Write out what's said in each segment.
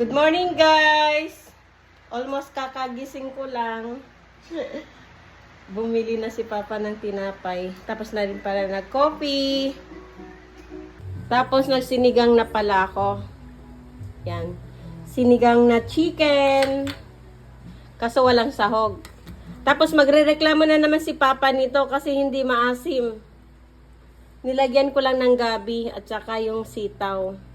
Good morning, guys! Almost kakagising ko lang. Bumili na si Papa ng tinapay. Tapos na rin pala nag-coffee. Tapos nagsinigang na pala ako. Yan. Sinigang na chicken. Kaso walang sahog. Tapos magrereklamo na naman si Papa nito kasi hindi maasim. Nilagyan ko lang ng gabi at saka yung sitaw.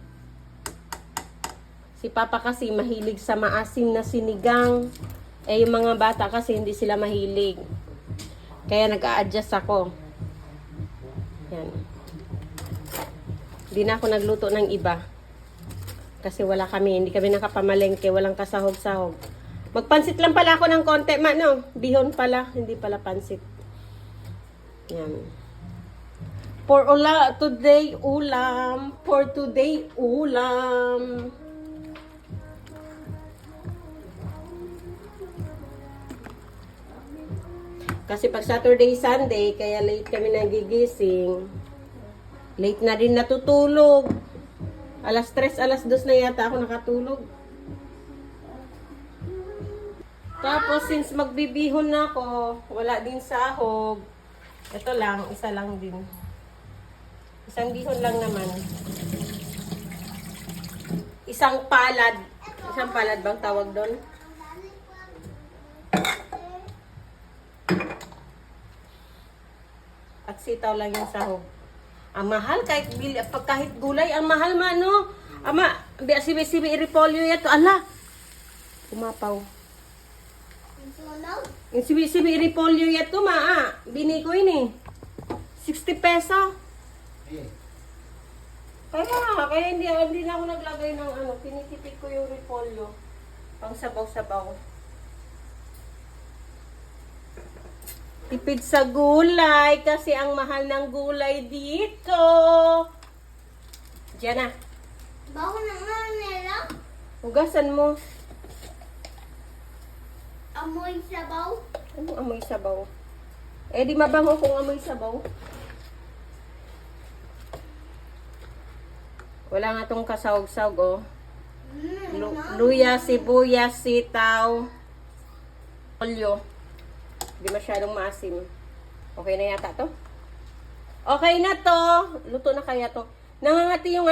Si Papa kasi mahilig sa maasim na sinigang. Eh, yung mga bata kasi hindi sila mahilig. Kaya nag-a-adjust ako. Yan. Hindi na ako nagluto ng iba. Kasi wala kami. Hindi kami nakapamalengke. Walang kasahog-sahog. Magpansit lang pala ako ng konti. No? Bihon pala. Hindi pala pansit. Yan. For today, ulam. For today, ulam. Kasi pag Saturday, Sunday, kaya late kami nagigising. Late na rin natutulog. Alas 3, alas 2 na yata ako nakatulog. Tapos, since magbibihon na ako, wala din sahog. Ito lang, isa lang din. Isang bihon lang naman. Isang palad. Isang palad bang tawag doon? At sitaw lang yung sahog. Ang mahal, kahit gulay, ang mahal man, no? Ama, sibi-sibi iripolyo yato. Ala! Umapaw. Yung sibi-sibi iripolyo yato, bini ko ini. 60 peso. Kaya hindi na ako naglagay ng pinitipid ko yung repolyo. Pang sabaw-sabaw. Tipid sa gulay kasi ang mahal ng gulay dito. Diyan na. Bago na nga nila. Hugasan mo. Amoy sabaw. Ano amoy sabaw? Eh di mabango kung amoy sabaw. Wala nga tong kasawag-sawag, oh. Luya, sibuyas, sitaw, olyo. Hindi masyadong maasim. Okay na yata to? Okay na to. Luto na kaya to. Nangangati yung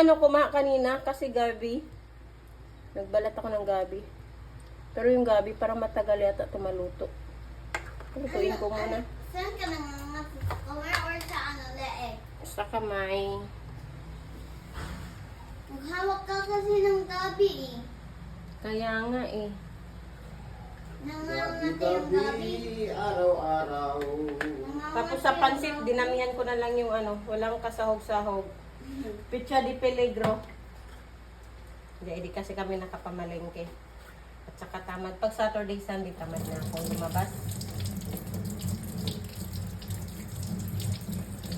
kanina kasi gabi. Nagbalat ako ng gabi. Pero yung gabi parang matagal yata ito maluto. Lutuin ko muna. Saan ka nangangati? Sa kamay or sa leeg? Sa kamay. Maghawak ka kasi ng gabi eh. Kaya nga eh. Nangangati yung gabi. Araw-araw. Tapos sa pansit, dinamihan ko na lang yung walang kasahog-sahog. Pizza de peligro. Hindi kasi kami nakapamalengke. At saka tamad. Pag Saturday, Sunday, tamad na ako lumabas.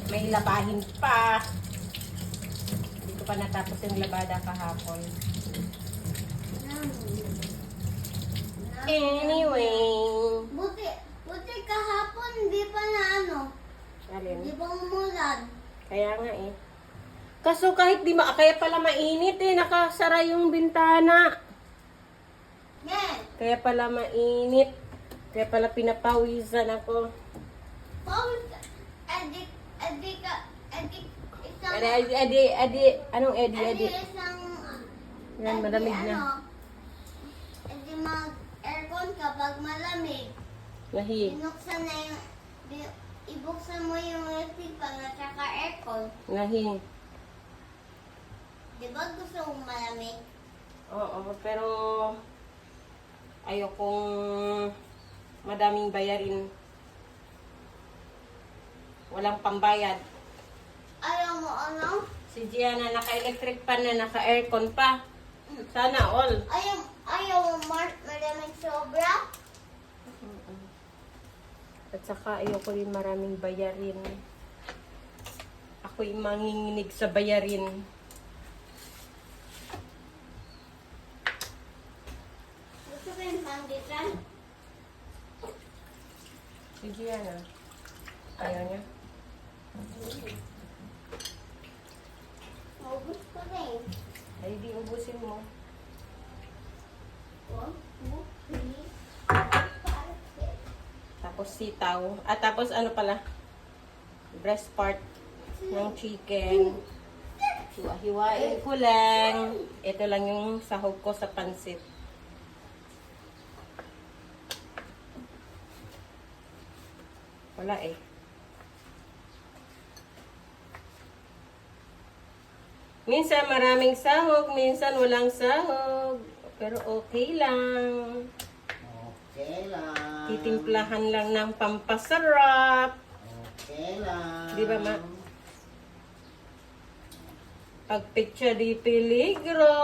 May labahin pa. Hindi ko pa natapos yung labada kahapon. Anyway. Buti kahapon, hindi pa na Alin? Hindi pa umulan. Kaya nga eh. Kaso kahit kaya pala mainit eh. Nakasara yung bintana. Yan. Kaya pala mainit. Kaya pala pinapawisan ako. Anong edi? Yan, malamig na. Edi mag-aircon kapag malamig. Lahi. Ibuksan mo yung electric fan at saka aircon. Lahi. Di ba gusto mong malamig? Oo, pero ayokong madaming bayarin. Walang pambayad. Ayaw mo Si Gianna naka-electric pan na naka-aircon pa. Sana all. Ayaw mo malamig sobra? At saka ayoko rin maraming bayarin. Ako'y manginginig sa bayarin. Gusto ko yung panggitan? Si Gianna. Ayaw niya. Maubos ko rin. Ay, di ubusin mo. Tapos sitaw. At tapos ano pala? Breast part ng chicken. Hiwa-hiwain ko lang. Ito lang yung sahog ko sa pansit. Wala eh. Minsan maraming sahog, minsan walang sahog. Pero okay lang. Okay lang. Titimplahan lang ng pampasarap. Okay lang. Di ba, Ma? Pagpitsa di peligro.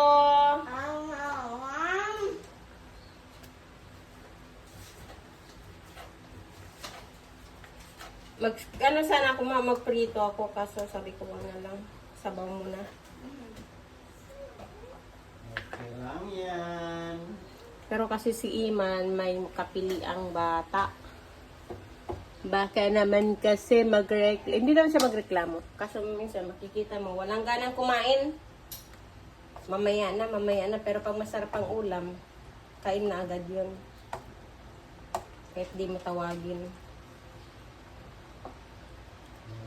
Ano sana ako magprito ako kaso sabi ko na lang sabaw muna. Okay lang yan. Pero kasi si Iman may kapiliang bata. Baka naman kasi hindi naman siya magreklamo. Kaso minsan makikita mo walang ganang kumain. Mamaya na pero pag masarap ang ulam, kain na agad 'yun. Kahit di mo tawagin.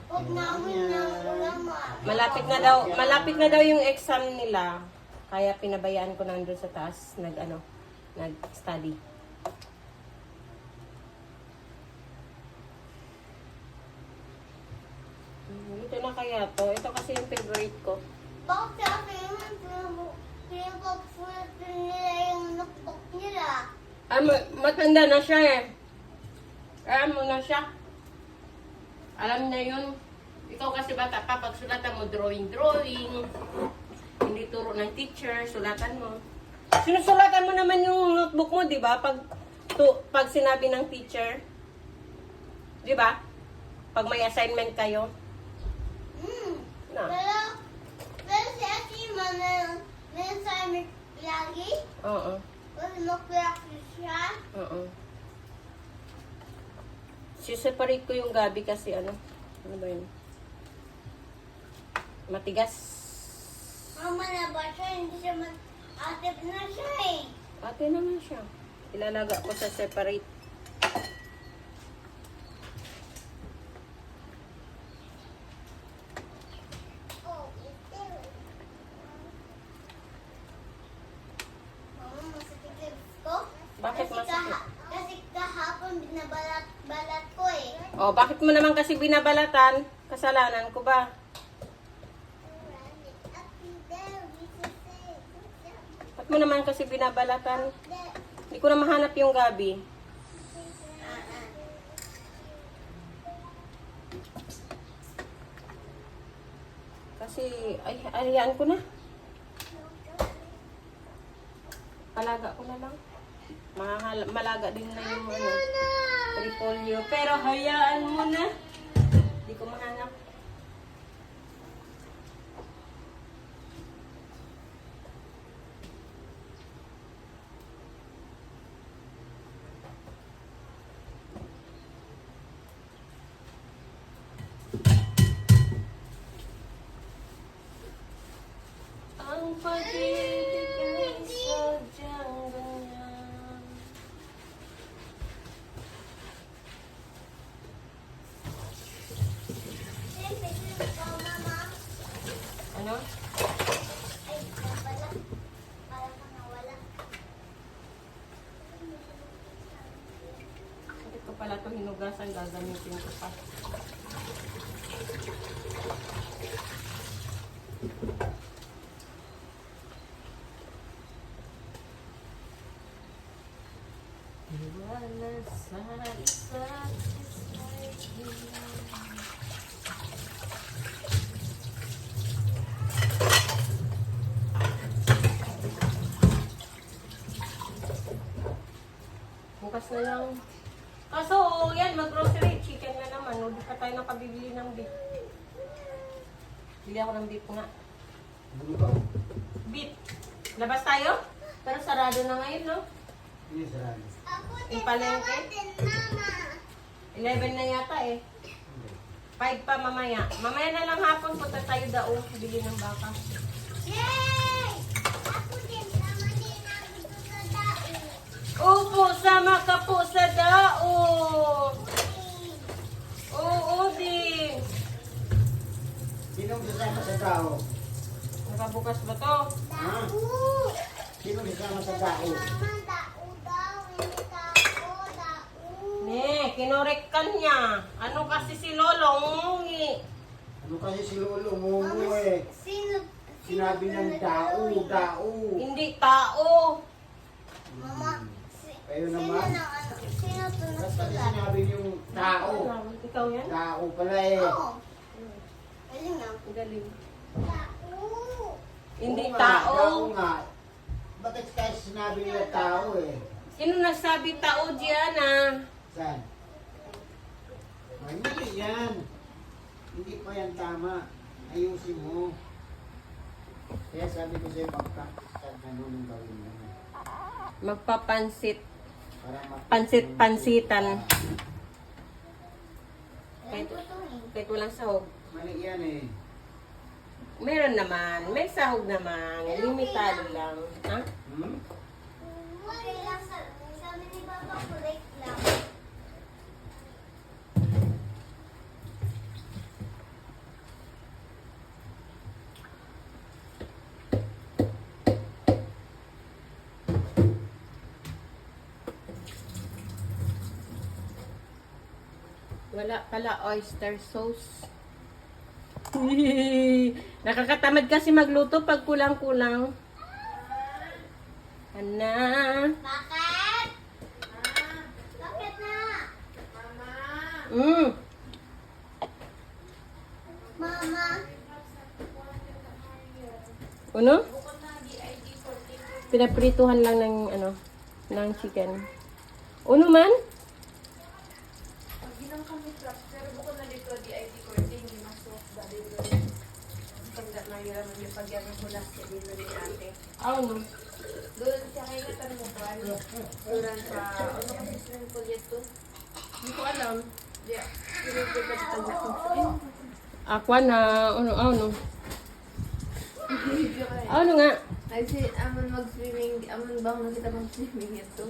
Huwag namin ng ulam. Malapit na daw yung exam nila. Kaya pinabayaan ko nandun sa taas nag-study. Ito na kaya to. Ito kasi yung favorite ko. Bakit sa akin pinapapulot nila yung notebook nila? Matanda na siya eh. Alam mo na siya. Alam na yun. Ikaw kasi bata pa, pag sulatan mo drawing. Hindi turo ng teacher, sulatan mo. Sinusulatan mo naman yung notebook mo, di ba? Pag sinabi ng teacher. Di ba? Pag may assignment kayo. Na. Pero si Ate Ima may assignment lagi. Oo. Kasi mag-practice siya. Oo. Siseparate ko yung gabi kasi ano ba yun? Matigas. Mama na ba siya? Hindi siya atip na siya eh. Ate naman siya. Ilalaga ko sa separate. Mama, masakit lips ko. Bakit Kasi masakit? kasi kahapon binabalat ko eh. Oh, bakit mo naman kasi binabalatan? Kasalanan ko ba? Bakit mo naman kasi binabalatan? Hindi ko na mahanap yung gabi. Kasi, ayan ko na. Alaga ko na lang. Malaga din na yung repolyo. Pero hayaan mo na. Hindi ko mahanap. Ang pag-ibig ay sadyang ganyan. Ano? Ay, wala. Parang nawala. Bakit ko pala ito hinugasan, gagamitin ko pa. Wala sa isa't isa. Bukas na lang. Kaso, yan, mag-grocery. Chicken na naman. Hindi pa tayo nakabibili ng beef. Bili ako ng beef nga. Ano ba? Beef. Labas tayo? Pero sarado na ngayon, no? Hindi sarado. Ako Yung palengke? din, Mama. 11 na yata eh. 5 pa mamaya. Mamaya na lang hapon, punta tayo daw. Bili ng baka. Yay! Ako din, sama din ako sa dao. Opo, sama ka po sa daon. tao? Nakabukas ba to? Ha? Sino kasama sa tao? Mama, dao daw. Hindi tao, dao. Ne, kinorek ka niya. Ano kasi si Lolo umungi? Ano kasi si Lolo mo eh? Sinabi ng tao, tao. Hindi tao. Mama, Kayo sino naman. na ano? Sino to Tapos kasi nagsulat? sinabi niyong tao. Ikaw yan? Tao pala eh. Oo. Galing ah. Galing. Tao. Hindi Oo nga, tao. Tao nga. Bakit kasi sinabi nila tao eh? Sino nagsabi tao, Gianna? Saan? Ay, mali yan. Hindi pa yan tama. Ayusin mo. Kaya sabi ko sa'yo, pag-practice ka na nung gawin mo. Magpapansit. Para Pansit-pansitan. Alam ko to eh. Kahit walang sahog. Mali yan eh. Meron naman. May sahog naman. Limitado lang. Ha? Hmm? Okay lang sabi ni Papa, correct lang. Wala pala oyster sauce. Nakakatamad kasi magluto pag kulang-kulang. Ana. Bakit? Bakit na? Mm. Mama. Ano? Pinaprituhan lang ng ano, ng chicken. Ano man? Ginang kami truck, pero bukod na dito, DIT Corting, di masok, dali doon. Pagda na yun naman yung pagyaman ko lang sa dito ni ate. Ano? Doon siya kayo natanong mo ba? Doon sa, ano kasi swimming pool ito? Hindi ko alam. Di, swimming pool ka dito gusto. Aqua na, ano? Video ka eh. Ano nga? Ay, si, amon mag-swimming, amon ba ako nakita mag-swimming ito?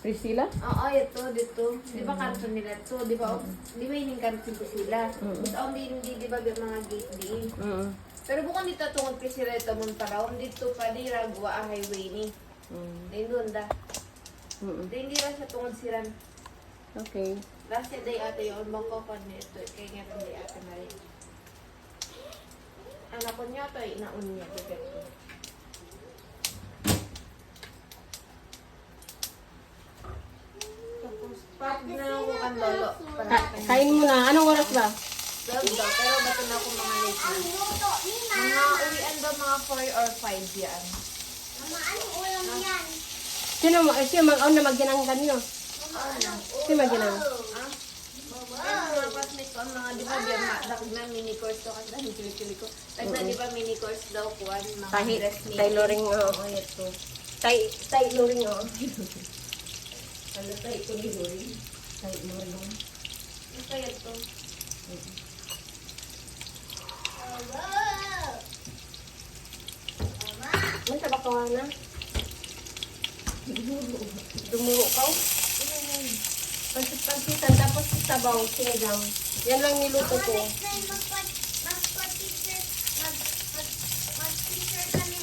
Priscilla? Oo, ito, dito. Di ba kanto nila ito? Di ba, di ba hining kanto sila? Tapos ako hindi, di ba yung mga gate di? Mm. Pero bukan dito tungod kay sila ito mong paraw, dito pa di ragwa ang highway ni. Mm. Di doon da. Mm. Di hindi ra siya tungod siran. Okay. Last year day ate yung bangko ko ni ito. Kaya nga rin day ate na rin. Anak ko niya ito ay inaun niya. Bigat ko. Tapos pag na ako kan lolo. Kain mo na. Anong oras ba? Pero bato na ako mga late na. Ang luto ni Mga uwian daw mga 4 or 5 yan. Mama, anong ulam yan? Sino mag-on na magginang kanyo? Sino magginang? Ah? Ang mga classmates ko, ang mga di ba diyan na mini course to kasi dahil chili ko. Tagna di ba mini course daw kuan mga Kahit dressmaking. tailoring, oo, ito. Tailoring, oo. Ano tailoring? Tailoring. Ano kaya to? Ano sa bakawan na? Dumuro ka? Pansit-pansitan, tapos sabaw, sinigang. Yan lang niluto ko. Next time, mag-picture kami.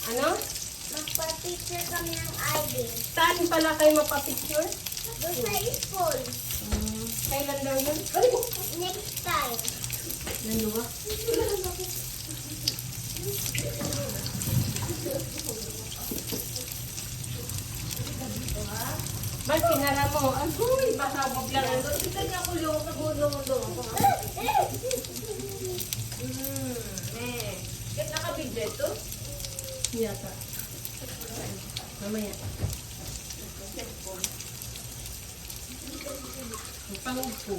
Ano? Magpa-picture kami ng ID. Saan pala kayo mapapicture? Doon sa school. Kailan daw yun? Next time. Ano ba? Mal, sinara mo. Agoy, basabog lang. Kita niya ko yung nagulong ako. Kaya nakabidyo ito? Yata. Mamaya. Pangpo.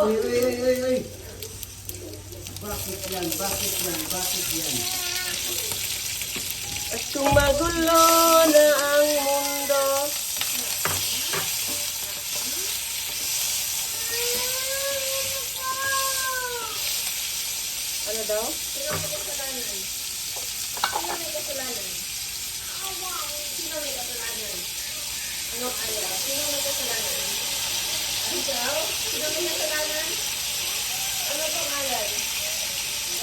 Uy. Bakit yan? At kumagulo na ang mundo. Ano daw? Sino may kasalanan? Sino may kasalanan? Sino may kasalanan? Anong ayaw? Sino may kasalanan? Ikaw? Sino may kasalanan? Ano pangalan?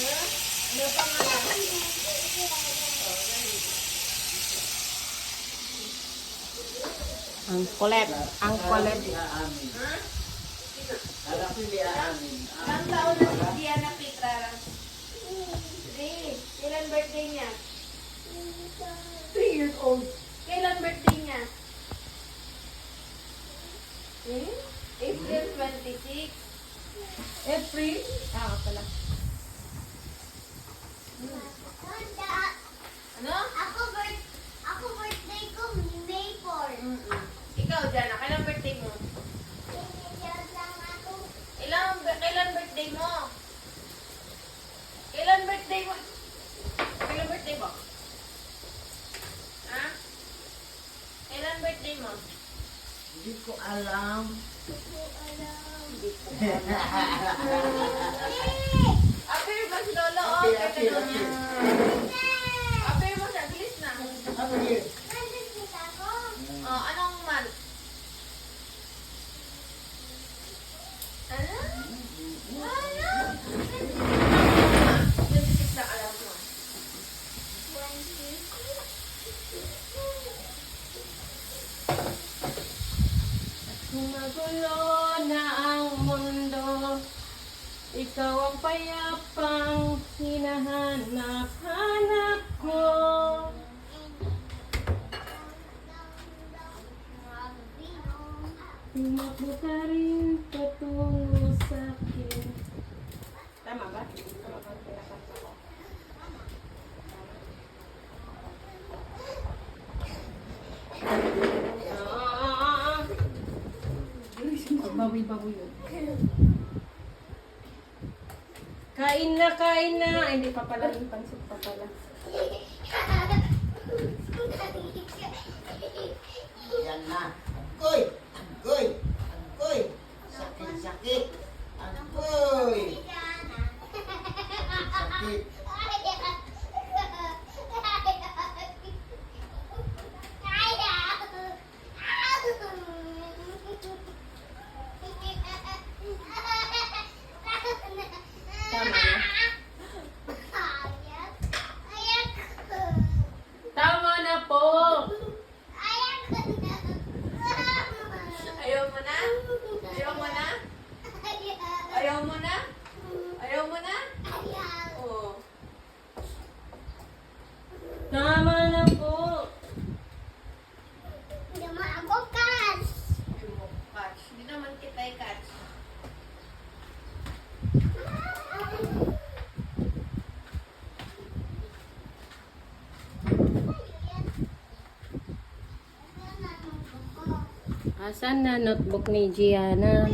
Ha? Ano pangalan? Ang kulit. Ang kulit. Aamin. Ha? Harap hindi aamin. Ilang taon na si Diana Petra? 3. Kailan birthday niya? 3 years old. Kailan birthday niya? April 26. April? Ah, pala. Ano? Ako birthday ko May 4. Ikaw, Diana, kailan birthday mo? Kailan birthday mo? Kailan birthday mo? Kailan birthday mo? Ha? Kailan birthday mo? Hindi ko alam. Apir ba si Lolo? O, Apir, kaya apir, tanong niya. Apir mo siya, bilis na. Ano yun? O, anong month? Ano? Ano? 26 na alam mo. Magulo na ang mundo, ikaw ang payapang hinahanap-hanap ko. Tumakbo ka rin patungo sa akin. Tama ba? Tama ba? Pinakanta ko. Bawi-bawi yun. Kain na, kain na. Ay, hindi pa pala. Yung pansit pa pala. Yan na. Agoy! Agoy! Agoy! Sakit, sakit! Agoy! Sakit! Tama na. Tama na po. Ayaw mo na? Ayaw mo na? Ayaw mo na? Ayaw mo na? Oo. Tama na po. Ayaw mo catch. Hindi naman kita i-catch. Asan na notebook ni Gianna?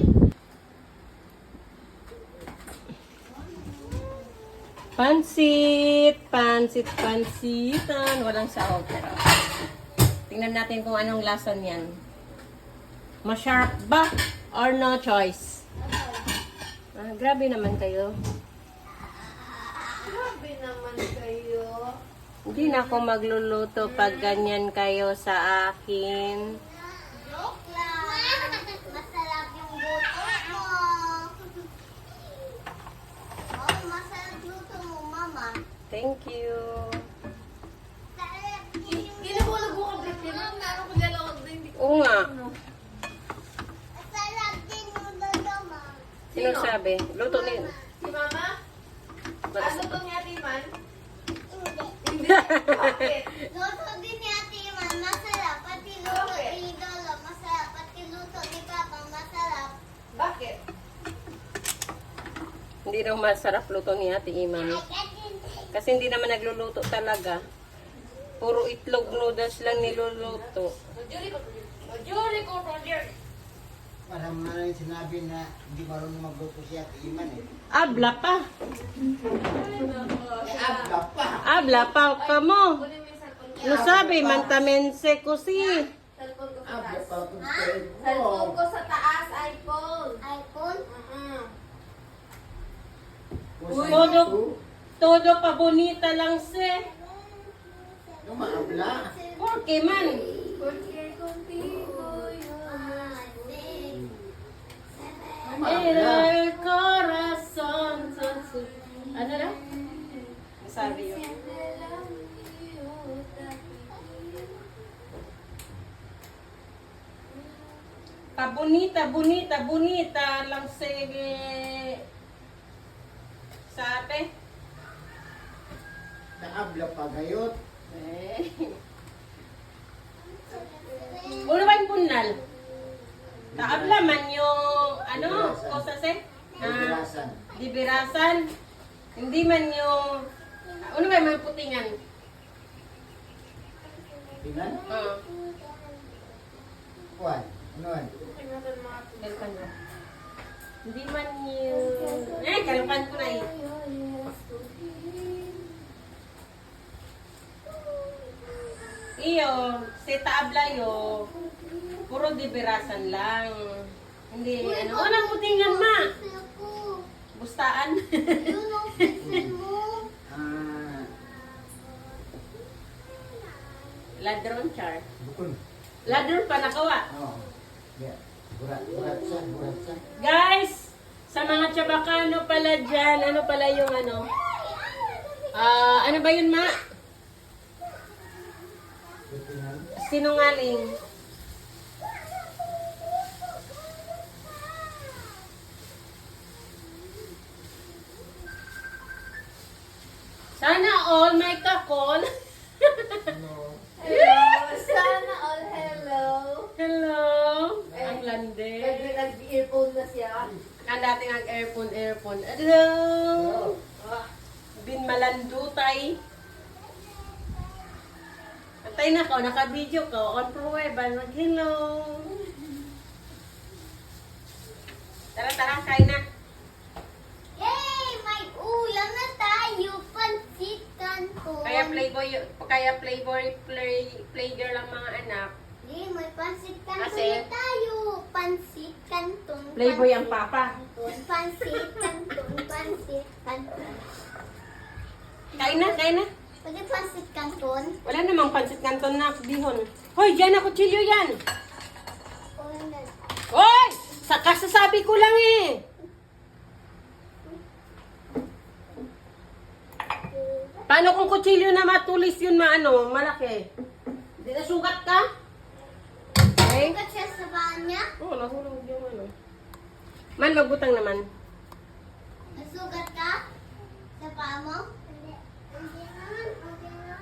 Pansit! Pansit, pansitan. Walang sahog pero. Tingnan natin kung anong lasa niyan. Masarap ba? Or no choice? Ah, grabe naman kayo. Grabe naman kayo. Hindi na ako magluluto pag ganyan kayo sa akin. Joke lang. Masarap yung luto mo. Oh, masarap luto mo, Mama. Thank you. Sarap din yung Ginabulag mo ka birthday mo. Meron ko dalawag na hindi ko. Oo nga. Sarap din yung luto mo. Sino sabi? Luto ni... Si Mama? Ano to ni Ate Man? Hindi. Hindi. Bakit? Luto din ni Ate Iman, masarap. Pati luto Okay. ni Lolo, masarap. Pati luto ni Papa, masarap. Bakit? Hindi daw masarap luto ni Ate Iman. Kasi hindi naman nagluluto talaga. Puro itlog noodles lang niluluto. Majuri ko. Majuri ko, Roger. Parang nga yung sinabi na hindi marunong magluto si Ate Iman eh. Abla pa. Eh, abla pa! Abla pa ka mo. Kunin mo yung cellphone ko. No sabi, mantamense ko si. Cellphone ko sa Abla taas. pa kung Cellphone ko sa taas, iPhone. iPhone? Todo, todo pa bonita lang si. Yung maabla. Porque man. Porque contigo yo El corazón. Ano na? Sabi yun. Pabunita, bonita, bonita lang sige. Sabi. Naabla pa gayot. Eh. Muna ba yung punal? Taabla man yung ano, kosa se? Pagkirasan. Dibirasan. Hindi man yung ano ba yung putingan? Tingnan? Oo. Kuan. Ano yan? Kalpan mo. Hindi man yung kalpan ko na eh. Iyo, si taabla yo. Puro dibirasan lang. Hindi, ano? Walang putingan ma. Ako. Bustaan. Yun ang pixel mo. Ah, Ladron char. bukon. Ladron pa nakawa. Oo. Yeah. Burat sa. Guys, sa mga Chabacano pala dyan, ano pala yung ano? Ano ba yun ma? Tingnan. Sinungaling. Sana all may kakol. Hello! Sana all hello! Hello. Ang lande. Nag-earphone na siya. Ang dating ang earphone. Hello. Bin malandutay. Antay na ko, naka-video ko. On pruweba, mag-hello. Tara, kain na. Yay! May ulam na tayo. Pansit canton. Kaya play girl ang mga anak. Yay! May pansit canton Kasi? na tayo. Pansit canton. Playboy ang papa. Pansit canton. Pansit canton. Kain na. Pwede pansit canton? Wala namang pansit kanton na bihon. Hoy, dyan na kutsilyo yan. Hoy! Kasasabi ko lang eh. Paano kung kutsilyo na matulis yun malaki? Di na sugat ka? Okay? Sugat siya sa paa niya? Oo, nahulog yung ano. Man, magbutang naman. Nasugat ka? Sa paa mo? Hindi. Hindi naman. Okay lang.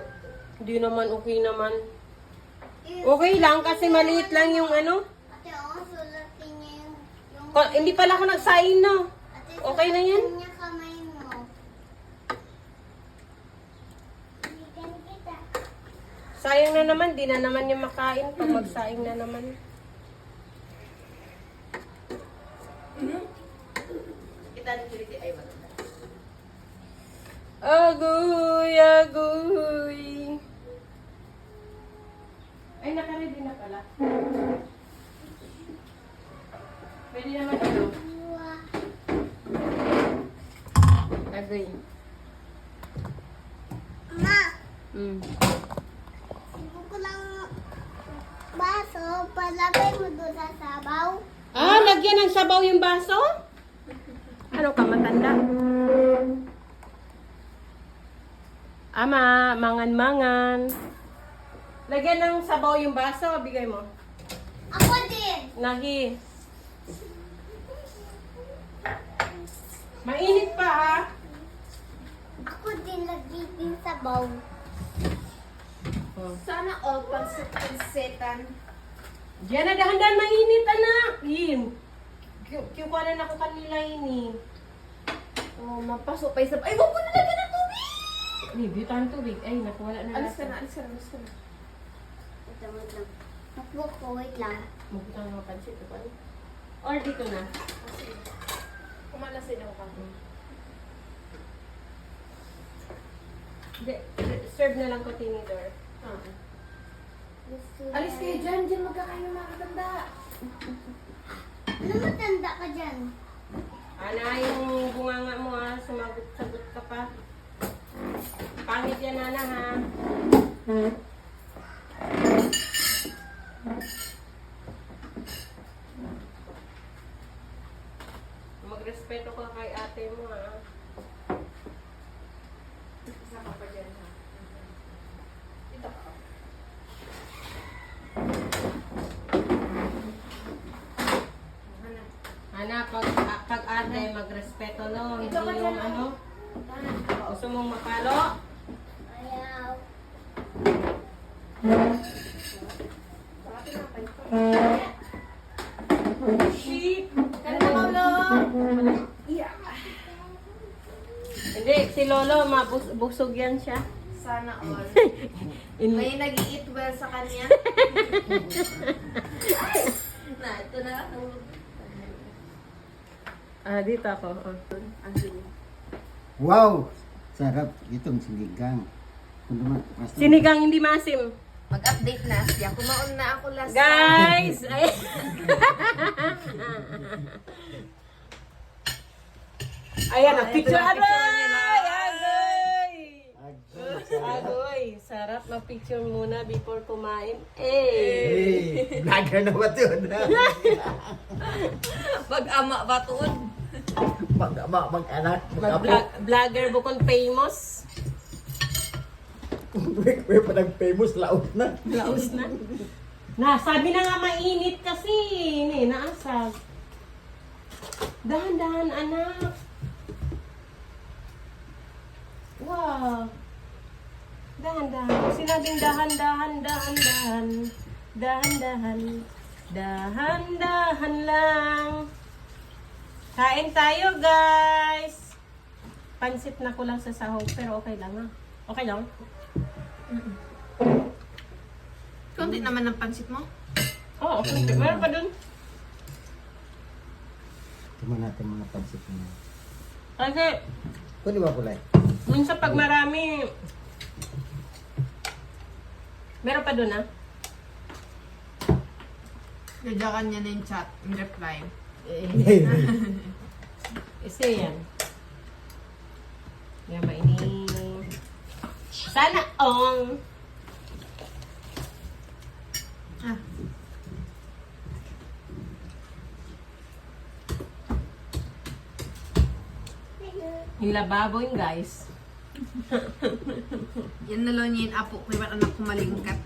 Hindi naman, okay naman. Okay lang kasi maliit lang yung ano. Ate, sulatin niya yung Hindi pala ako nagsain, no? Ate, Okay na yan? sulatin niya kamay mo. Bigyan kita. Sayang na naman, di na naman yung makain pag magsaing na naman. Kita dito ay wala. Agoy. Ay, naka-ready na pala. Pwede naman ito. Agoy. Ma, sigo ko lang baso. Palagay mo doon sa sabaw. Lagyan ng sabaw yung baso? Ano ka, matanda? Ama, mangan-mangan. Lagyan ng sabaw yung baso, bigay mo. Ako din. Nahi. Mainit pa ha? Ako din nagiging sabaw. Sana all pansit-pansitan. Diyan na dahan-dahan mainit, anak. Yun. Kukuhanan ako kanila ini. Oh, mapasok pa isa. Ay, wag mo nalagyan ng tubig! Review tayo tubig. Ay, nakuwala na. Alis ka na. Ito mo lang. Nakbo ko, wait lang. Magbutang ng pansit. Or dito na. Kumalasin ako ka. Hindi, serve na lang ko tinidor. Alis kayo dyan. Dyan magkakain ng mga katanda. Ano matanda ka dyan? Ana, yung bunganga mo ha. Sumagot-sagot ka pa. Pangit yan, Ana ha. Magrespeto ka kay ate mo, ha? Isa ka pa dyan, ha? Ito ka. Anak, pag ate, magrespeto, no? Hindi Ito ka yung dyan, ano? Gusto mong mapalo? Ayaw. Sheep! Kaya na, Lolo! Hindi, si Lolo, mabusog yan siya. Sana all. In- May nag-i-eat well sa kanya. Na, ito na. dito ako. Wow! Sarap itong sinigang. Kung naman, basta- Sinigang hindi masim. Mag-update na siya. Kumaon na ako last Guys! Ay. Ayan, ang picture. ito na, picture niya na. Agoy! Agad. Agoy! Sarap mag-picture muna before kumain. Hey! Vlogger na ba ito? Mag-ama ba tuon? Mag-ama, mag-anak, mag-apo. Vlogger bukod famous. May pa nag-famous, laot na. Laos na. Sabi na nga mainit kasi. Naasag. Dahan-dahan, anak. Wow. Dahan-dahan. Sinabing dahan-dahan, dahan-dahan. Dahan-dahan. Dahan-dahan lang. Kain tayo, guys. Pansit na ko lang sa sahog, pero okay lang, ha? Okay lang? Kunti naman ng pansit mo. Oo, okay. Meron pa dun. Tingnan natin mga pansit na. Kasi, Pwede ba kulay? minsan pag marami, meron pa dun, ha? Nadyakan niya na yung chat, yung reply. Isa yan. Yan, mainit. Sana ong. Ah. Yung lababo yun, guys. Yan na lang niya yung apo ko, yung anak ko malingkat.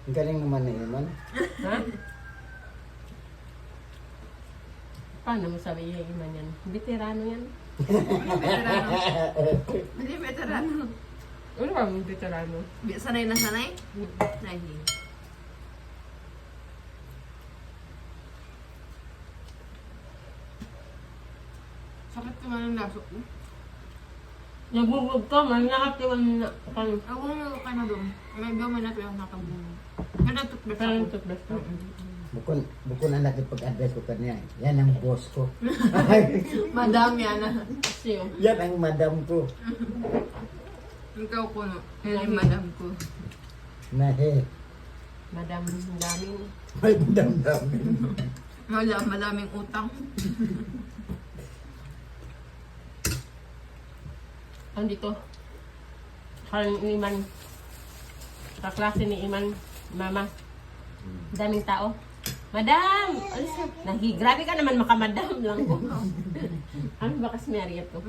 Ang galing naman na Iman. Ha? Paano mo sabi yung iman yan? Veterano yan. Veterano. Hindi veterano. Ano ba yung veterano? Sanay na sanay? Nahi. Sakit ko nga ng lasok ko. Nagbubog ka, may nakatiwan na. Parang Ako nga ka na doon. May biyo may natuyo na kabungo. Kaya toothbrush parang ako. toothbrush ka. Bukon na nakipag-address ko kanya. Yan ang boss ko. Madam yan ah. Kasi yun. Yan ang madam ko. Ikaw ko no. Yan yung madam ko. Nahe. Madam, ang dami. May damdamin. Wala, madaming utang. Andito. Parang ni Iman. Kaklase ni Iman. Mama. Daming tao. Madam! Alis ka. Grabe ka naman makamadam lang ko. Ano ba kasi Maria to?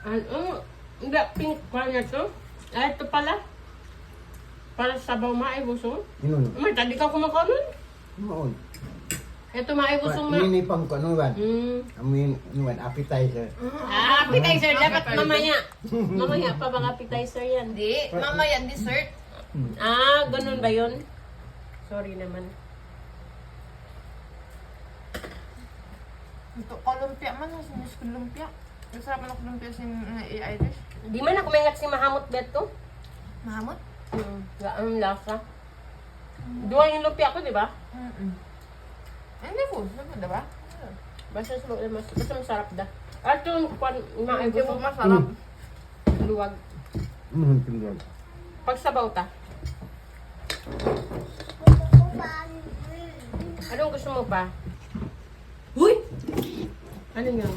Ano? Hindi, pink pa niya to. Ay, ito pala. Para sa sabaw maibusong. Inuno. May tadi ka kumakanon. Noon. Ito maibusong na. Ini pang kanuan. Amin, nuan, appetizer. Appetizer. Dapat mamaya. Mamaya pa bang appetizer yan? Hindi, mamaya dessert. Ganun ba yun? Sorry naman. Ito, kolumpia man. Sinis ko lumpia. Masarap man ako lumpia sa Irish. Di man ako maingat si Mahamot Beto. Mahamot? Ang lasa. Duwa yung lumpia ko, di ba? Hindi po, diba? Basta masarap da. At yung Hindi po maibusong masarap. luwag. Tingnan. Pagsabaw ta. Gusto ko pa. Anong gusto mo pa? Huy! Ano yun?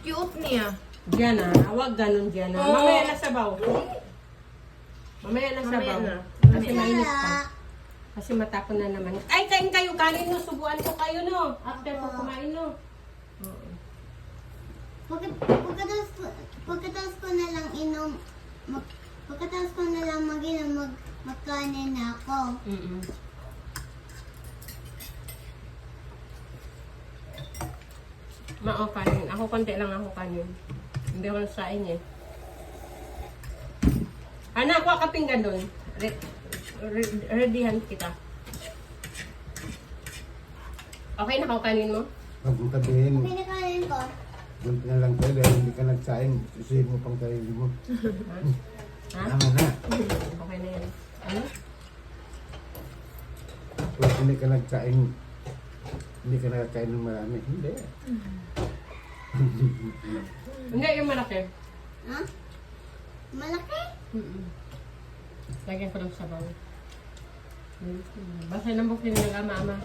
Cute niya. Diyan Huwag ganun diyan Oo. Mamaya na sabaw. Mamaya na Mamaya sabaw. na. Kasi mainit pa. Kasi matapon na naman. Ay, kain kayo. Kanin no. Subuan ko kayo no. After ko kumain no. Oo. Pagkatapos ko na lang inom, pagkatapos ko na lang mag-inom, magkanin na ako. Mm-mm. Kanin. Ako konti lang ako kanin. Hindi ako nasain eh. Anak, kuha ka pinggan doon. Readyhan kita. Okay na ako kanin mo? Huwag mo sabihin, Pinakain ko. bunti na lang tayo dahil hindi ka nagsaing. Susihin mo pang sarili mo. Ha? Tama na. Okay na yan. Ano? Kung hindi ka nagsaing, hindi ka nakakain ng marami. Hindi. Hindi, yung malaki. Ha? Malaki? Lagyan ko ng sabaw. Basta nang buksin ng ama-ama.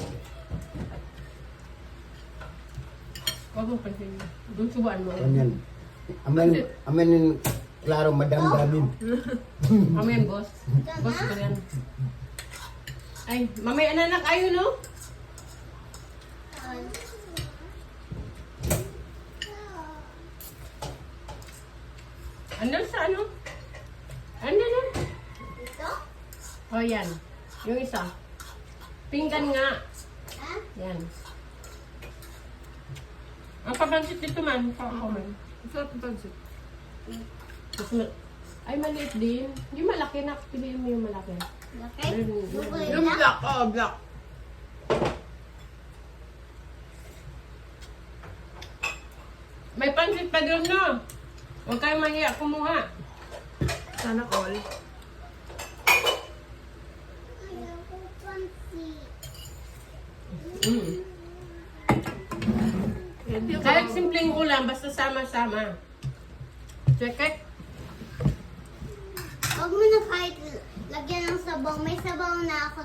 Huwag mo pansin. Doon subuan mo. Ganyan. Amen yung klaro madamdamin. Amen, boss. Boss ko yan. Ay, mamaya anak, ayaw no? Ano sa ano? Ano na? Ito? O yan. Yung isa. Pinggan nga. Ha? Yan. Ang papansit dito man. Ako man. Sarap ang pansit. Ay, maliit din. Yung malaki na. Piliin mo yung malaki. Laki? Bukoy Yung na? black, oh, black. May pansit pa doon no. Huwag kayong mahiya kumuha. Sana all. Ayoko pansit. Kahit simpleng ulam, basta sama-sama. Check it. Huwag mo na kahit lagyan ng sabaw. May sabaw na ako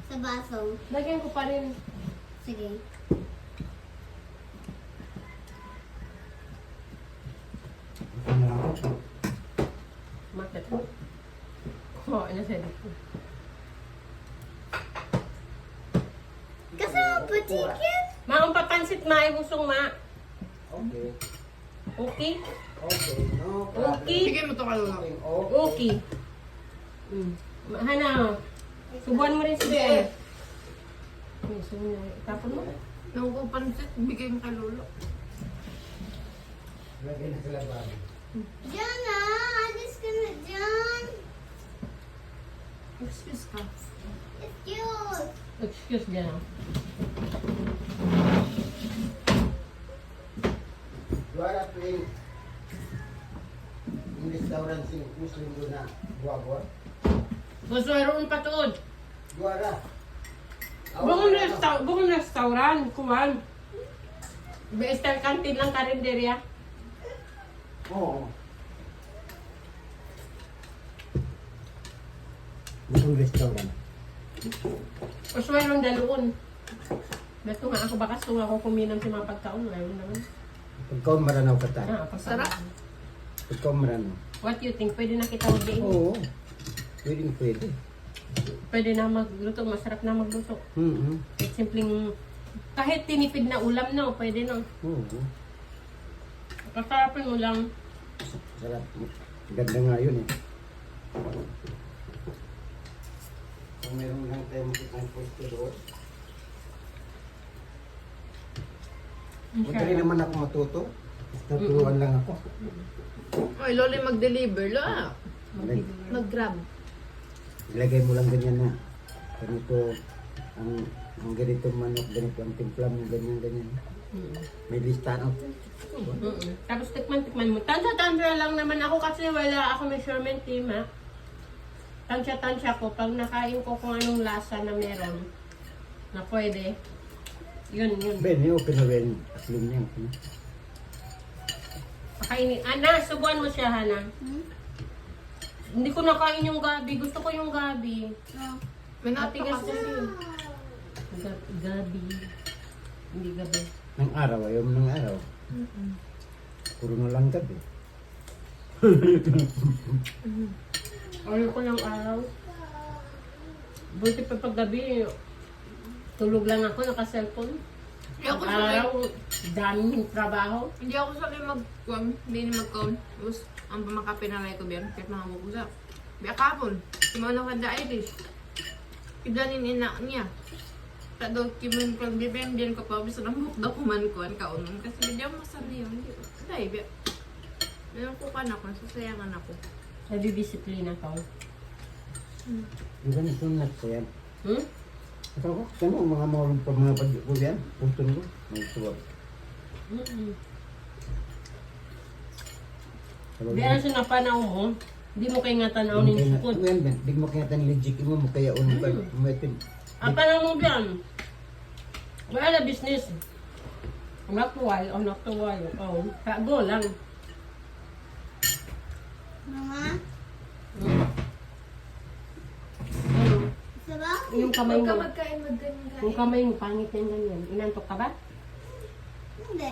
sa baso. Lagyan ko pa rin. Sige. Market ko. Kuha na sa dito. Kasama pa chicken? Maong papansit ma, ay busong ma. Okay. Okay? Okay. No problem. Okay? Sige mo to kalula. Okay. Okay. Hana, subuan mo rin si Bea. Okay, so itapon mo. Yung ko pansit, bigay mo kay Lolo. Lagay na sa laban. Diyan na! Alis ka na dyan! Excuse ka. It's cute! Excuse me na. Juara tuwing yung restaurant si Muslim doon na buwa-buwa. Gusto mayroon patuod. Juara. Bukong restaurant, kuwan. Besta kantin lang karinderya. Oo. Yung restaurant. Gusto mayroon daluon. Beto nga ako bakas kung ako kuminang si mga pagkaon. Mayroon naman. Pagkaon maranaw ka tayo. Sarap. Pagkaon maranaw. What you think? Pwede na kita mag-game? Oo. Pwede pwede. Pwede na magluto. Masarap na magluto. Kahit simpleng, kahit tinipid na ulam, no? Pwede, no? Oo. Kasarapin mo lang. Sarap. Ganda nga yun eh. Kung meron lang tayo makita ng posto doon. Madali naman ako matuto. Tuturuan lang ako. Oy, Lolo yung mag-deliver. Lo, ah. Mag-grab. Ilagay mo lang ganyan na. Ganito ang ganito manok, ganito ang timpla mo, ganyan. May listahan ako. Tapos tikman mo. Tansya-tansya lang naman ako kasi wala ako measurement team, ha? Tansya-tansya ko. Pag nakain ko kung anong lasa na meron, na pwede, yun. Ben, open na Ben. Aslim niya. Pakainin. Ana, subuan mo siya, Hana. Hindi ko nakain yung gabi. Gusto ko yung gabi. Oh. May Matigas napaka. kasi. Gabi. Hindi gabi. Ng araw, ayaw mo ng araw. Puro na lang gabi. Ayaw ko ng araw. Buti pa paggabi, tulog lang ako, naka-cellphone. Hindi ako sanay. Araw, daming trabaho. Hindi ako sanay hindi ni mag-count. Tapos, ang pamakapinalay ko biyan, kahit mga bukusa. Biya kapon, simano ka da Irish. Kidanin ina niya. Tado, kimun kang bibendin ko pa, bisa namuk daw kuman-kuhan kaunon. Kasi hindi ako masanay yun. Dahil, biya. Mayroon ko ka na ako, sasayangan ako. Nabibisiplina ka. Ang ganito na ko yan. Hmm? Ito ko, saan mo mga maulong pa mga padyo ko yan? Puntun ko, may suwag. Di ano siya napanaw mo, di mo kay nga tanaw ng sukod. Di mo kaya tan legit mo mo kaya uno ka umitin. Ang panaw mo biyan, wala na business. Nakuwal o nakuwal. Oh, kago lang. Mama, Ano? isa ba? Yung kamay Huwag ka mo. magkain, magganyan. Yung kamay mo, pangit yan ganyan. Inantok ka ba? Hindi.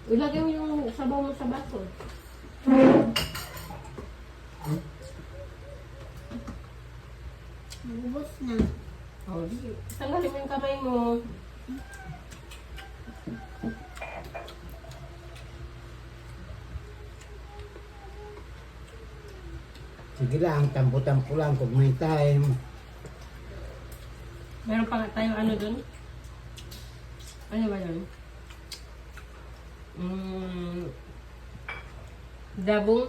Ilagay mo yung sabaw mo sa baso. Ubus na. Oh, di. Tanggalin mo yung kamay mo. Sige lang, tampo-tampo lang kung may time. Meron pa nga tayong ano dun? Ano ba yun? Dabong.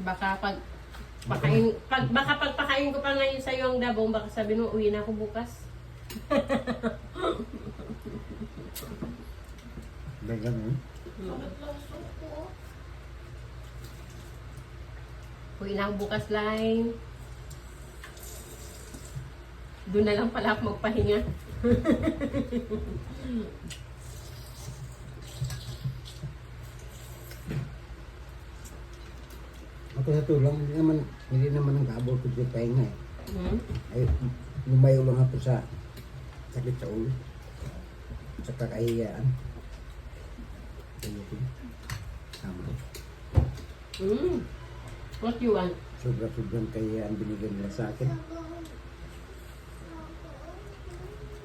Baka baka pagpakain ko pa ngayon sa iyo ang dabong, baka sabi mo uwi na ako bukas. Dagan mo. Uwi na ako bukas, line. Doon na lang pala ako magpahinga. Ako sa tulong, hindi naman ang kabol ko sa pahinga eh. Hmm? Ay, lumayo lang ako sa sakit sa ulo. Sa kakahiyaan. Tama. What you want? Sobra-sobrang kahiyaan binigyan nila sa akin.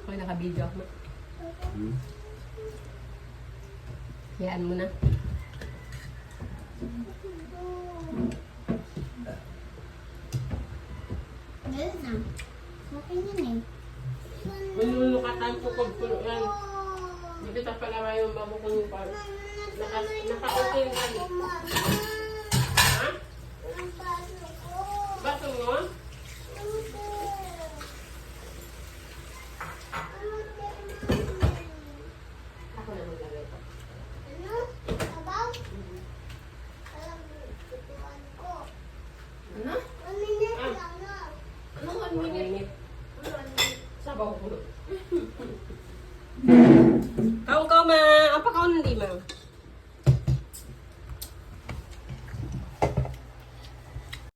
Okay, naka-video ako. Hmm? Hayaan mo na. Meron na. Okay yan eh. Malulukatan ko kung puno yan. Hindi kita pala yung bago ko yung par. Naka-okay ka. Ha? Baso mo? Ako na maglalagay ko. Ano? Ah, Ano 1 minute? minute. Ano 1 minute? Sabaw ko.